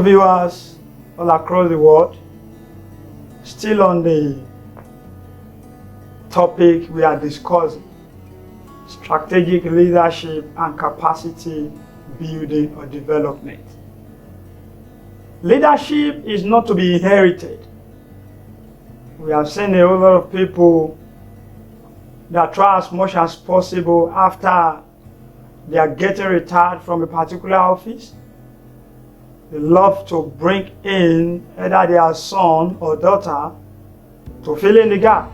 viewers all across the world, still on the topic we are discussing, strategic leadership and capacity building or development. Leadership is not to be inherited. We have seen a whole lot of people that try as much as possible after they are getting retired from a particular office. They love to bring in either their son or daughter to fill in the gap.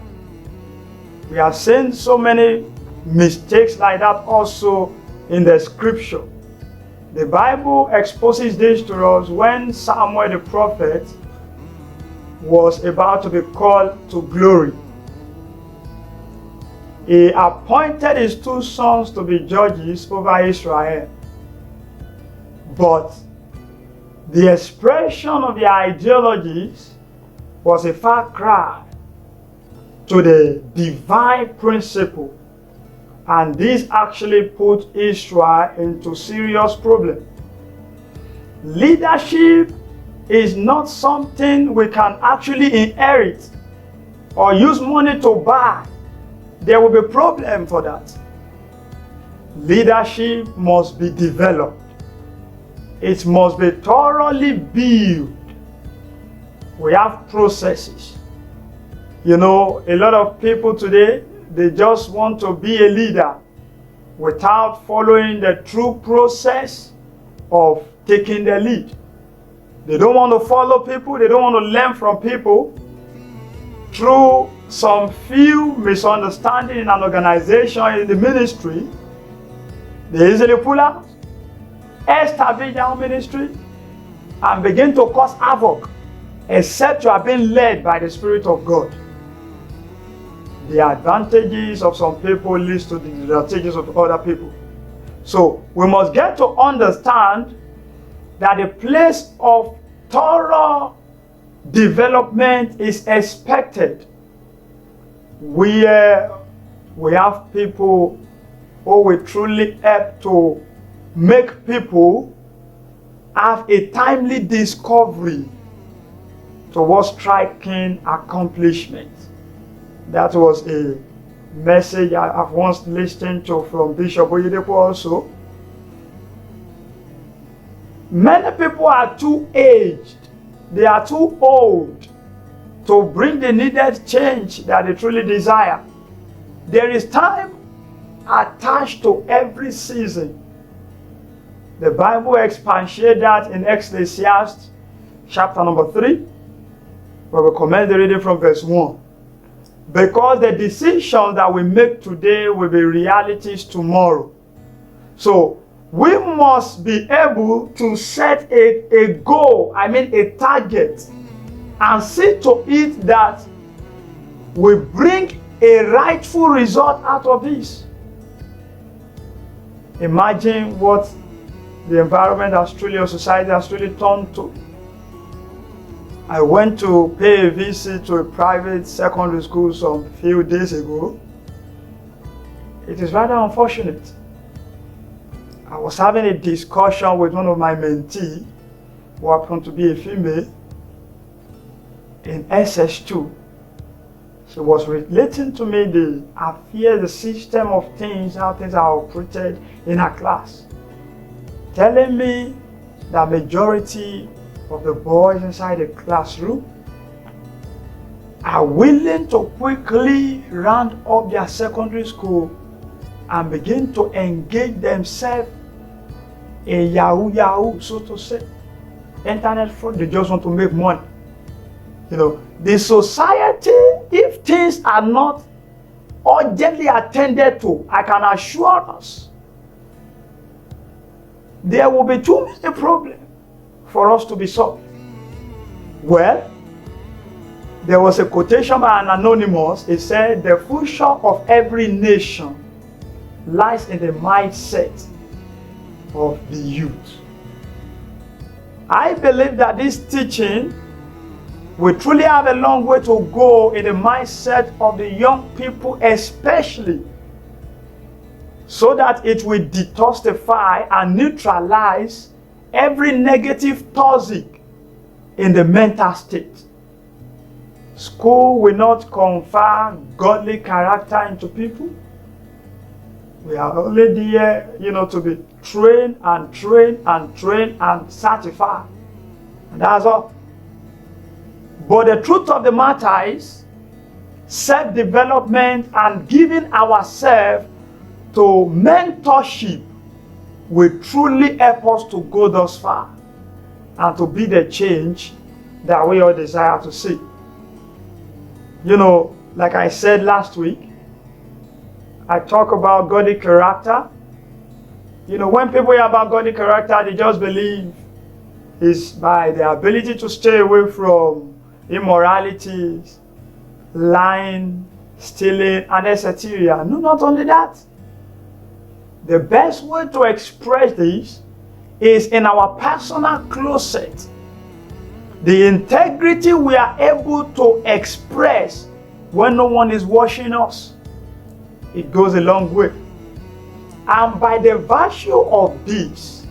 We have seen so many mistakes like that also in the scripture. The Bible exposes this to us when Samuel the prophet was about to be called to glory. He appointed his two sons to be judges over Israel. But the expression of their ideologies was a far cry to the divine principle. And this actually put Israel into serious problem. Leadership is not something we can actually inherit or use money to buy. There will be a problem for that. Leadership must be developed. It must be thoroughly built. We have processes. You know, a lot of people today, they just want to be a leader without following the true process of taking the lead. They don't want to follow people. They don't want to learn from people. Through some few misunderstanding in an organization, in the ministry, they easily pull out, establish their own ministry, and begin to cause havoc, except you are being led by the Spirit of God. The advantages of some people leads to the disadvantages of other people. So we must get to understand that the place of thorough development is expected. We have people who will truly help to make people have a timely discovery towards striking accomplishment. That was a message I've once listened to from Bishop Oyedepo also. Many people are too aged. They are too old to bring the needed change that they truly desire. There is time attached to every season. The Bible expatiates that in Ecclesiastes chapter number 3, where we commence the reading from verse 1. Because the decisions that we make today will be realities tomorrow. So we must be able to set a goal, a target, and see to it that we bring a rightful result out of this. Imagine what the environment has truly, or society has truly turned to. I went to pay a visit to a private secondary school some few days ago. It is rather unfortunate. I was having a discussion with one of my mentees, who happened to be a female, in SS2. She was relating to me the affairs, the system of things, how things are operated in her class, telling me that majority of the boys inside the classroom are willing to quickly round up their secondary school and begin to engage themselves in yahoo, so to say, internet fraud. They just want to make money. You know, the society, if things are not urgently attended to, I can assure us, there will be too many problems for us to be solved. Well, there was a quotation by an anonymous. It said, the future of every nation lies in the mindset of the youth. I believe that this teaching will truly have a long way to go in the mindset of the young people, especially, so that it will detoxify and neutralize every negative toxic in the mental state. School will not confer godly character into people. We are only there, to be trained and trained and trained and certified. And that's all. But the truth of the matter is, self-development and giving ourselves to mentorship will truly help us to go thus far and to be the change that we all desire to see. Like I said last week, I talk about godly character. When people hear about godly character, they just believe it's by the ability to stay away from immoralities, lying, stealing, and etc. No, not only that. The best way to express this is in our personal closet. The integrity we are able to express when no one is watching us, it goes a long way. And by the virtue of this,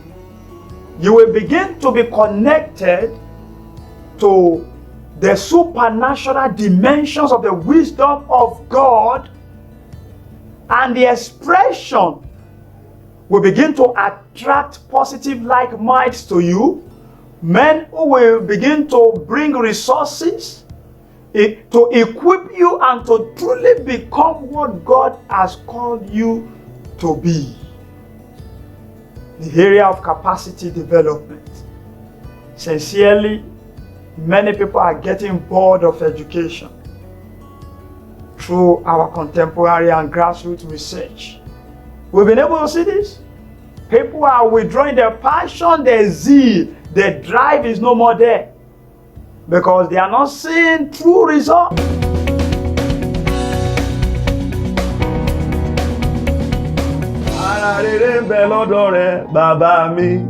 you will begin to be connected to the supernatural dimensions of the wisdom of God, and the expression will begin to attract positive like minds to you, men who will begin to bring resources to equip you and to truly become what God has called you to be. The area of capacity development. Sincerely, many people are getting bored of education through our contemporary and grassroots research. We've been able to see this. People are withdrawing their passion, their zeal, their drive is no more there because they are not seeing true results. Bàbá mi,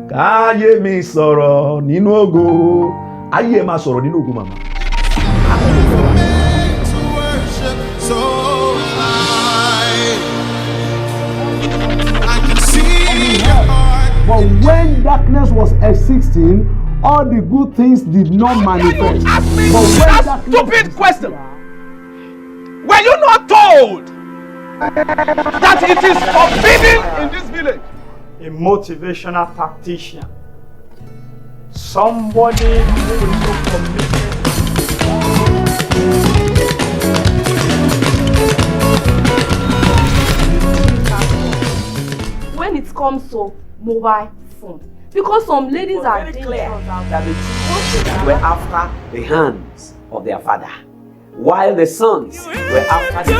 káyé mi sọ̀rọ̀ nínú ògo, ayé máa sọ̀rọ̀ nínú ògo màmá. But when darkness was existing, all the good things did not manifest. Ask me But when that stupid question. Were you not told that it is forbidden in this village? A motivational tactician. Somebody who is so committed. When it comes to mobile phone, because some ladies are very clear that the children were after the hands of their father, while the sons were after the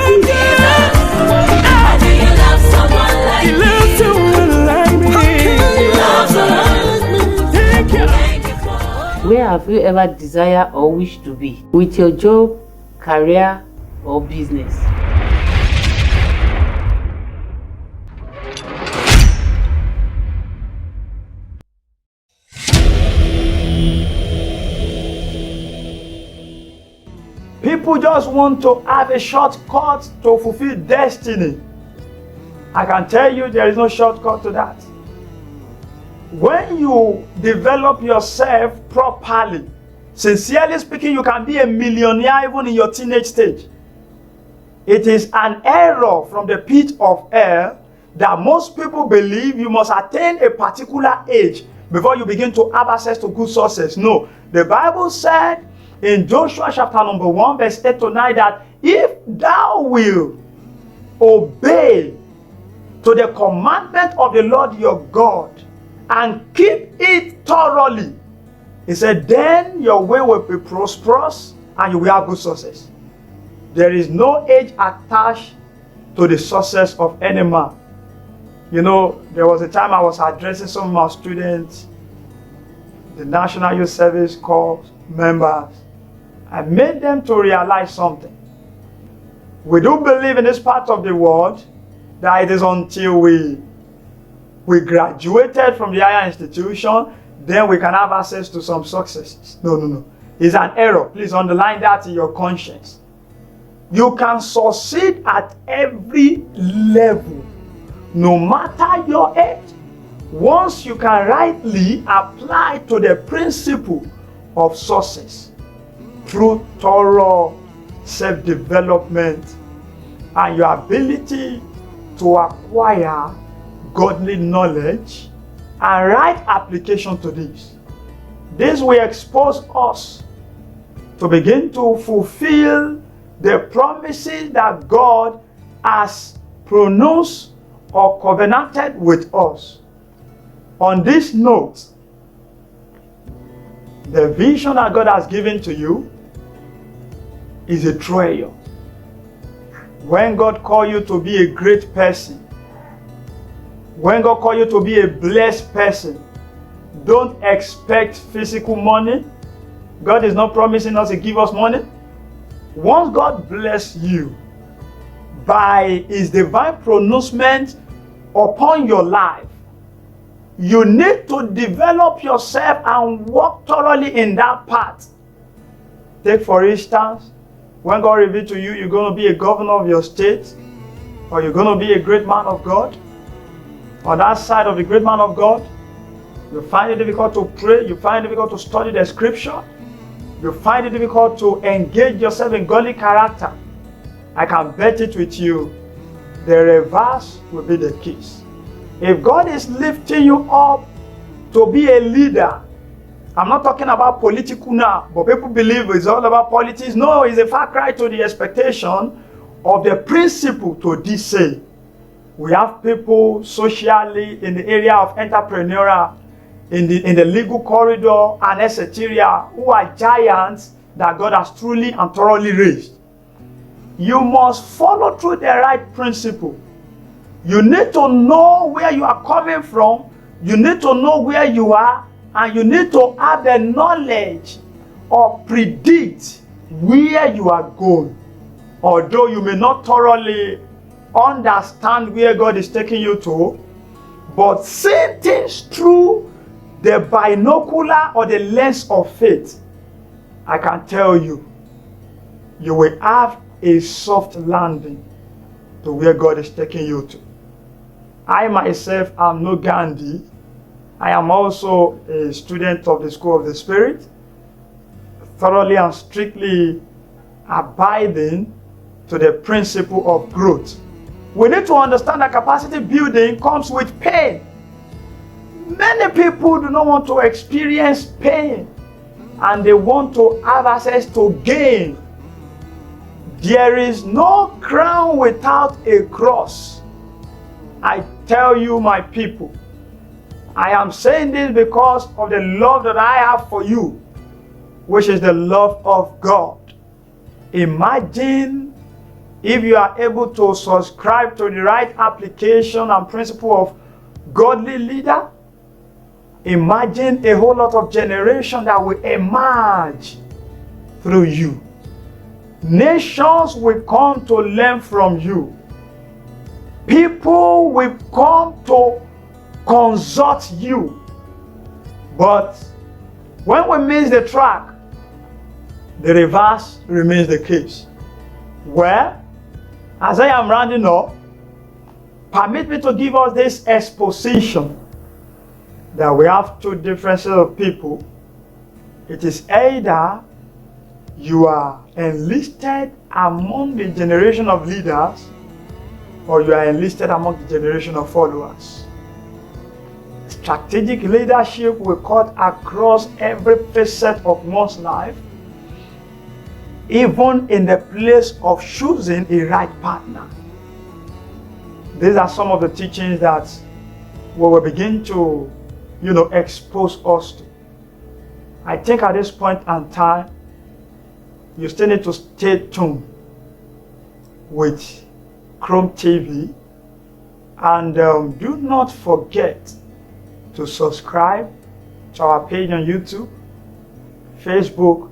Where have you ever desired or wished to be with your job, career, or business? People just want to have a shortcut to fulfill destiny. I can tell you there is no shortcut to that. When you develop yourself properly, sincerely speaking, you can be a millionaire even in your teenage stage. It is an error from the pit of hell that most people believe you must attain a particular age before you begin to have access to good sources. No, the Bible said in Joshua chapter number 1 verse 8 to 9 that if thou wilt obey to the commandment of the Lord your God and keep it thoroughly, he said, then your way will be prosperous and you will have good success. There is no age attached to the success of any man. You know, there was a time I was addressing some of my students, the National Youth Service Corps members. I made them to realize something. We do believe in this part of the world that it is until we graduated from the higher institution, then we can have access to some successes. No. It's an error. Please underline that in your conscience. You can succeed at every level, no matter your age, once you can rightly apply to the principle of success through thorough self-development and your ability to acquire godly knowledge and right application to this. This will expose us to begin to fulfill the promises that God has pronounced or covenanted with us. On this note, the vision that God has given to you is a treasure. When God calls you to be a great person, when God calls you to be a blessed person, don't expect physical money. God is not promising us to give us money. Once God bless you by His divine pronouncement upon your life, you need to develop yourself and work thoroughly in that path. Take for instance, when God reveals to you, you're going to be a governor of your state, or you're going to be a great man of God. On that side of the great man of God, you find it difficult to pray, you find it difficult to study the scripture, you find it difficult to engage yourself in godly character. I can bet it with you, the reverse will be the case. If God is lifting you up to be a leader, I'm not talking about political now, but people believe it's all about politics. No, it's a far cry to the expectation of the principle to this say. We have people socially in the area of entrepreneurial, in the legal corridor and etc. who are giants that God has truly and thoroughly raised. You must follow through the right principle. You need to know where you are coming from. You need to know where you are. And you need to have the knowledge or predict where you are going. Although you may not thoroughly understand where God is taking you to, but see things through the binocular or the lens of faith, I can tell you, you will have a soft landing to where God is taking you to. I myself am no Gandhi. I am also a student of the School of the Spirit, thoroughly and strictly abiding to the principle of growth. We need to understand that capacity building comes with pain. Many people do not want to experience pain, and they want to have access to gain. There is no crown without a cross. I tell you, my people, I am saying this because of the love that I have for you, which is the love of God. Imagine if you are able to subscribe to the right application and principle of godly leader. Imagine a whole lot of generation that will emerge through you. Nations will come to learn from you. People will come to consult you. But when we miss the track, the reverse remains the case. Well, as I am rounding up, permit me to give us this exposition that we have two different sets of people. It is either you are enlisted among the generation of leaders, or you are enlisted among the generation of followers. Strategic leadership will cut across every facet of one's life, even in the place of choosing a right partner. These are some of the teachings that we will begin to, expose us to. I think at this point in time, you still need to stay tuned with CHROM TV, and do not forget to subscribe to our page on YouTube, Facebook,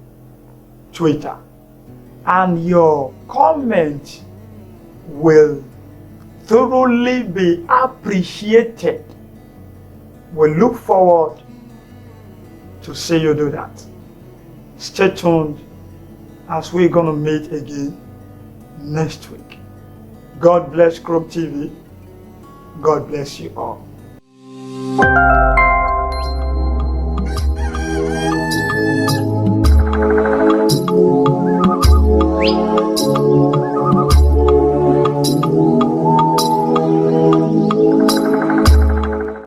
Twitter, and your comment will thoroughly be appreciated. We look forward to see you do that. Stay tuned as we're going to meet again next week. God bless CHROM TV. God bless you all.